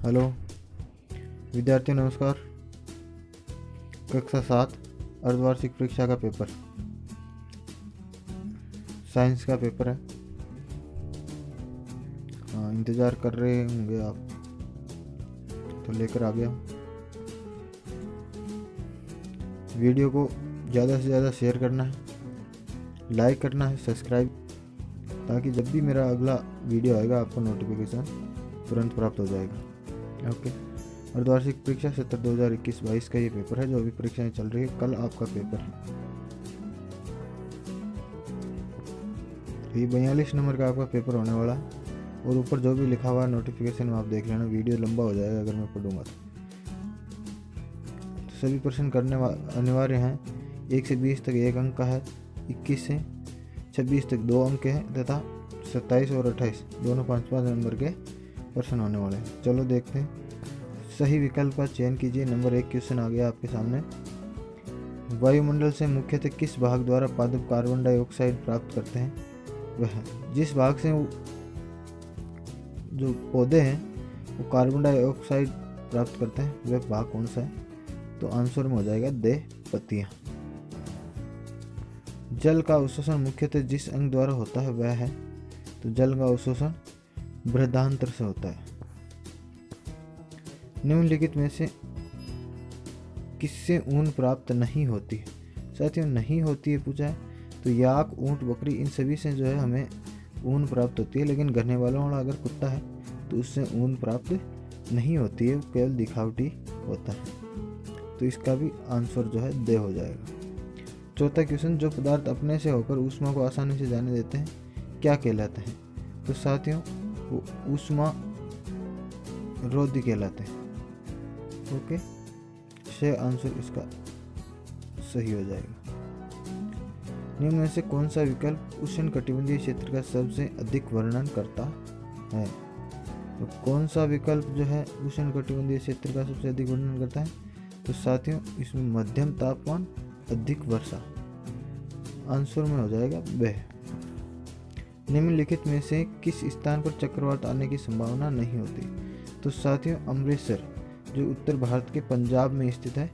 Hello विद्यार्थियों, नमस्कार। कक्षा 7 अर्धवार्षिक परीक्षा का पेपर, साइंस का पेपर है। हाँ, इंतज़ार कर रहे होंगे आप, तो लेकर आ गया। वीडियो को ज़्यादा से ज़्यादा शेयर करना है, लाइक करना है, सब्सक्राइब, ताकि जब भी मेरा अगला वीडियो आएगा आपको नोटिफिकेशन तुरंत प्राप्त हो जाएगा। ओके। अर्धवार्षिक परीक्षा सत्र 2021-22 का ये पेपर है, जो अभी परीक्षाएं चल रही है। कल आपका पेपर है। ये 42 नंबर का आपका पेपर होने वाला है, और ऊपर जो भी लिखा हुआ है नोटिफिकेशन में आप देख लेना। वीडियो लंबा हो जाएगा अगर मैं पढ़ूंगा तो सभी प्रश्न करने अनिवार्य हैं। 1 से 20 तक 1 अंक का है, 21 से 26 तक 2 अंक के हैं, तथा 27 और 28 दोनों 5-5 नंबर के प्रश्न होने वाले हैं। चलो देखते हैं। सही विकल्प का चयन कीजिए। नंबर 1 क्वेश्चन आ गया आपके सामने। वायुमंडल से मुख्यतः किस भाग द्वारा पादप कार्बन डाइऑक्साइड प्राप्त करते हैं? वह जिस भाग से जो पौधे हैं वो कार्बन डाइऑक्साइड प्राप्त करते हैं, वह भाग कौन सा है? तो आंसर में हो जाएगा देह पत्तियां। जल का अवशोषण मुख्यतः जिस अंग द्वारा होता है वह है? तो जल का अवशोषण बृहदान्त्र से होता है। निम्नलिखित में से किससे ऊन प्राप्त नहीं होती है? साथियों, नहीं होती है पूछा है तो याक, ऊंट, बकरी, इन सभी से जो है हमें ऊन प्राप्त होती है, लेकिन घरने वालों वाला अगर कुत्ता है तो उससे ऊन प्राप्त नहीं होती है, केवल दिखावटी होता है। तो इसका भी आंसर जो है दे हो जाएगा। चौथा क्वेश्चन, जो पदार्थ अपने से होकर ऊष्मा को आसानी से जाने देते हैं क्या कहलाते हैं? तो साथियों, वो ऊष्मा रोधी कहलाते हैं। ओके, से आंसर इसका सही हो जाएगा। निम्न में से कौन सा विकल्प उष्णकटिबंधीय क्षेत्र का सबसे अधिक वर्णन करता है? तो कौन सा विकल्प जो है उष्णकटिबंधीय क्षेत्र का सबसे अधिक वर्णन करता है? तो साथियों, इसमें मध्यम तापमान, अधिक वर्षा, आंसर में हो जाएगा वह। निम्नलिखित में से किस स्थान पर चक्रवात आने की संभावना नहीं होती? तो साथियों, अमृतसर जो उत्तर भारत के पंजाब में स्थित है,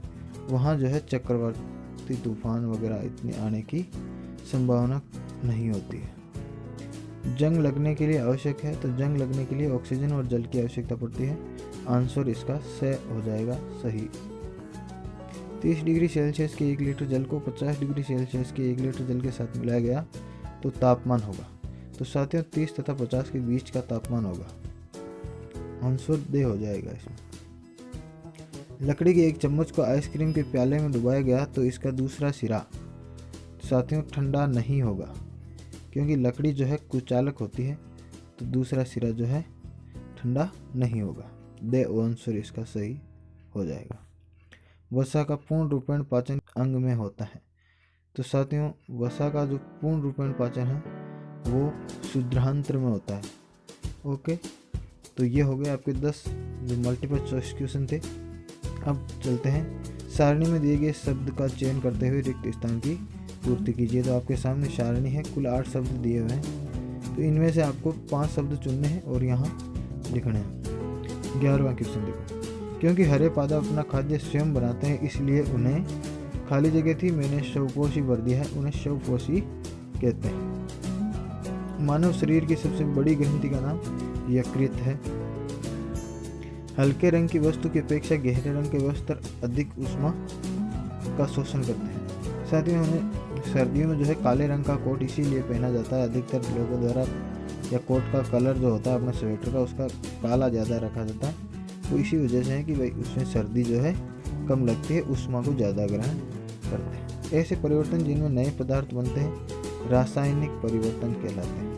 वहाँ जो है चक्रवाती तूफान वगैरह इतने आने की संभावना नहीं होती है। जंग लगने के लिए आवश्यक है? तो जंग लगने के लिए ऑक्सीजन और जल की आवश्यकता पड़ती है। आंसर इसका से हो जाएगा सही। 30 डिग्री सेल्सियस के 1 लीटर जल को 50 डिग्री सेल्सियस के 1 लीटर जल के साथ मिलाया गया तो तापमान होगा? तो साथियों, 30 तथा 50 के बीच का तापमान होगा। आंसर दे हो जाएगा इसमें। लकड़ी के एक चम्मच को आइसक्रीम के प्याले में डुबाया गया तो इसका दूसरा सिरा साथियों ठंडा नहीं होगा, क्योंकि लकड़ी जो है कुचालक होती है, तो दूसरा सिरा जो है ठंडा नहीं होगा। दे आंसर इसका सही हो जाएगा। वसा का पूर्ण रूपेण पाचन अंग में होता है? तो साथियों, वसा का जो पूर्ण रूपेण पाचन है वो शुद्धांत्र में होता है। ओके, तो ये हो गए आपके 10 जो मल्टीपल चॉइस क्वेश्चन थे। अब चलते हैं। सारणी में दिए गए शब्द का चयन करते हुए रिक्त स्थान की पूर्ति कीजिए। तो आपके सामने सारणी है, कुल 8 शब्द दिए हुए हैं, तो इनमें से आपको 5 शब्द चुनने हैं और यहाँ लिखने हैं। 11वां क्वेश्चन देखो। क्योंकि हरे पादप अपना खाद्य स्वयं बनाते हैं, इसलिए उन्हें खाली जगह थी मैंने शवपोशी भर दिया है, उन्हें शवपोशी कहते हैं। मानव शरीर की सबसे बड़ी ग्रंथि का नाम यकृत है। हल्के रंग की वस्तु की अपेक्षा गहरे रंग के वस्त्र अधिक ऊष्मा का शोषण करते हैं। साथियों, हमें सर्दियों में जो है काले रंग का कोट इसीलिए पहना जाता है, अधिकतर लोगों द्वारा, या कोट का कलर जो होता है अपने स्वेटर का उसका काला ज़्यादा रखा जाता है। वो इसी वजह से है कि भाई उसमें सर्दी जो है कम लगती है, ऊष्मा को ज़्यादा ग्रहण करते हैं। ऐसे परिवर्तन जिनमें नए पदार्थ बनते हैं रासायनिक परिवर्तन कहलाते हैं।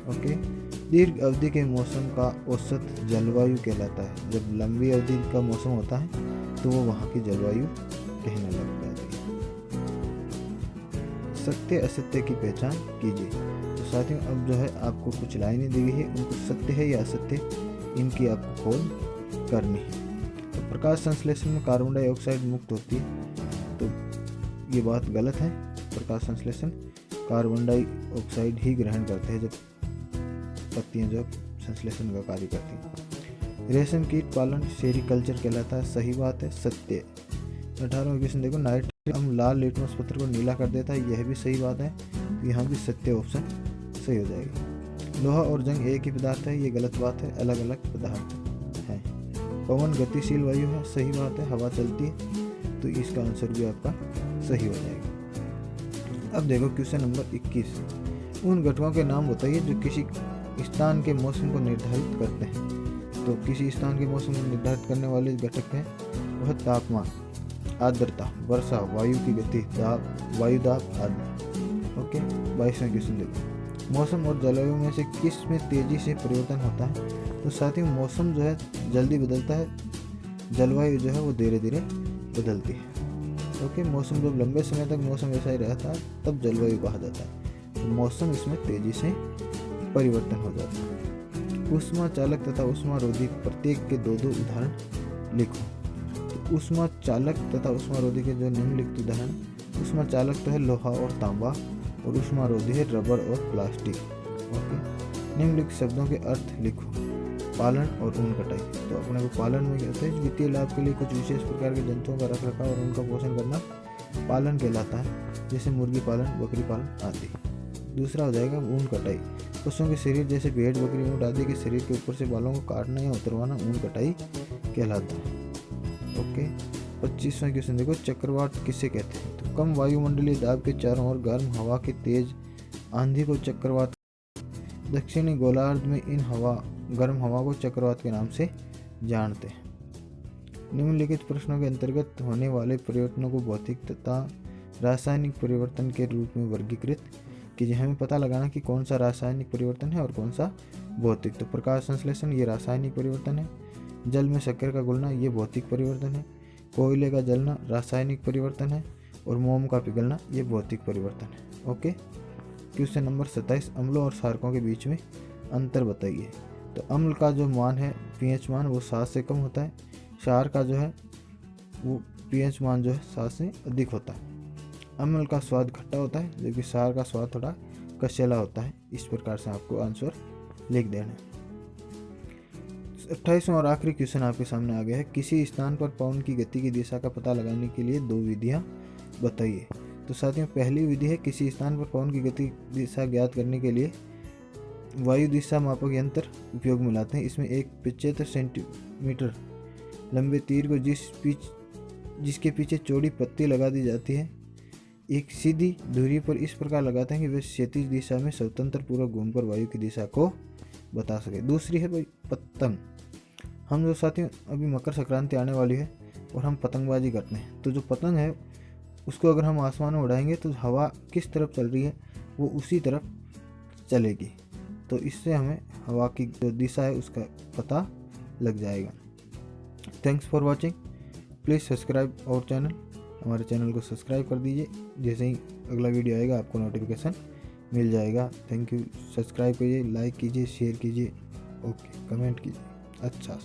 ओके। दीर्घ अवधि के मौसम का औसत जलवायु कहलाता है। जब लंबी अवधि का मौसम होता है तो वो वहाँ की जलवायु कहने लग जाती है। सत्य असत्य की पहचान कीजिए। तो साथियों, अब जो है आपको कुछ लाइनें दी गई है, उनको सत्य है या असत्य इनकी आपको खोज करनी है। तो प्रकाश संश्लेषण में कार्बन डाइऑक्साइड मुक्त होती है, तो ये बात गलत है। प्रकाश संश्लेषण कार्बन डाइऑक्साइड ही ग्रहण करते हैं जब पत्तियां जो संश्लेषण का कार्य करती हैं। रेशम कीट पालन सेरिकल्चर कहलाता है, सही बात है, सत्य। 18वां क्वेश्चन देखो, नाइट्रिक अम्ल लाल लिटमस पत्र को नीला कर देता है, यह भी सही बात है, तो यहाँ भी सत्य ऑप्शन सही हो जाएगी। लोहा और जंग एक ही पदार्थ है, ये गलत बात है, अलग अलग पदार्थ हैं। पवन गतिशील वायु है, सही बात है, हवा चलती है, तो इसका आंसर भी आपका सही हो जाएगा। अब देखो क्वेश्चन नंबर 21, उन घटकों के नाम बताइए जो किसी स्थान के मौसम को निर्धारित करते हैं। तो किसी स्थान के मौसम को निर्धारित करने वाले घटक हैं वह तापमान, आर्द्रता, वर्षा, वायु की गति, दाब, वायु दाब आदि। ओके, 22वां क्वेश्चन देखो, मौसम और जलवायु में से किस में तेजी से परिवर्तन होता है। तो साथियों मौसम जो है जल्दी बदलता है, जलवायु जो है वो धीरे धीरे बदलती है। ओके, मौसम जब लंबे समय तक मौसम ऐसा ही रहता है तब जलवायु कहा जाता है, तो मौसम इसमें तेजी से परिवर्तन हो जाता है। ऊष्मा चालक तथा ऊष्मा रोधी प्रत्येक के दो दो उदाहरण लिखो। तो ऊष्मा चालक तथा ऊष्मा रोधी के जो निम्नलिखित उदाहरण, ऊष्मा चालक तो है लोहा और तांबा, और ऊष्मा रोधी है रबड़ और प्लास्टिक। ओके, निम्नलिखित शब्दों के अर्थ लिखो। पालन और ऊन कटाई, तो अपने को पालन में कहते हैं वित्तीय लाभ के लिए कुछ विशेष प्रकार के जंतुओं का रखरखाव और उनका पोषण करना पालन कहलाता है, जैसे मुर्गी पालन, बकरी पालन आदि। दूसरा हो जाएगा ऊन कटाई, पशुओं के शरीर जैसे भेड़, बकरी, ऊँट आदि के शरीर के ऊपर से बालों को काटना या उतरवाना ऊन कटाई कहलाता है। ओके, 25वां क्वेश्चन देखो, चक्रवात किसे कहते हैं। तो कम वायुमंडलीय दाब के चारों ओर गर्म हवा के तेज आंधी को चक्रवात, दक्षिणी गोलार्ध में इन गर्म हवा को चक्रवात के नाम से जानते हैं। निम्नलिखित प्रश्नों के अंतर्गत होने वाले परिवर्तनों को भौतिक तथा रासायनिक परिवर्तन के रूप में वर्गीकृत कीजिए। हमें पता लगाना कि कौन सा रासायनिक परिवर्तन है और कौन सा भौतिक। तो प्रकाश संश्लेषण ये रासायनिक परिवर्तन है, जल में शक्कर का घुलना ये भौतिक परिवर्तन है, कोयले का जलना रासायनिक परिवर्तन है, और मोम का पिघलना ये भौतिक परिवर्तन है। ओके, क्वेश्चन नंबर 27, अम्लों और क्षारकों के बीच में अंतर बताइए। तो अम्ल का जो मान है pH मान वो 7 से कम होता है, क्षार का जो है वो pH मान जो है 7 से अधिक होता है। अम्ल का स्वाद खट्टा होता है जबकि क्षार का स्वाद थोड़ा कसेला होता है। इस प्रकार से आपको आंसर लिख देना है। 28वां और आखिरी क्वेश्चन आपके सामने आ गया है, किसी स्थान पर पवन की गति की दिशा का पता लगाने के लिए दो विधियां बताइए। तो साथियों पहली विधि है, किसी स्थान पर पवन की गति दिशा ज्ञात करने के लिए वायु दिशा मापक यंत्र उपयोग में लाते हैं। इसमें एक 75 सेंटीमीटर लंबे तीर को जिसके पीछे चौड़ी पत्ती लगा दी जाती है, एक सीधी दूरी पर इस प्रकार लगाते हैं कि वे क्षैतिज दिशा में स्वतंत्र पूर्वक घूमकर वायु की दिशा को बता सके। दूसरी है भाई पतंग। हम जो साथियों अभी मकर संक्रांति आने वाली है और हम पतंगबाजी करते हैं, तो जो पतंग है उसको अगर हम आसमान में उड़ाएंगे तो हवा किस तरफ चल रही है वो उसी तरफ चलेगी, तो इससे हमें हवा की जो दिशा है उसका पता लग जाएगा। Thanks for watching, please subscribe our channel. हमारे चैनल को सब्सक्राइब कर दीजिए, जैसे ही अगला वीडियो आएगा आपको नोटिफिकेशन मिल जाएगा। थैंक यू, सब्सक्राइब कीजिए, लाइक कीजिए, शेयर कीजिए, ओके, कमेंट कीजिए। अच्छा।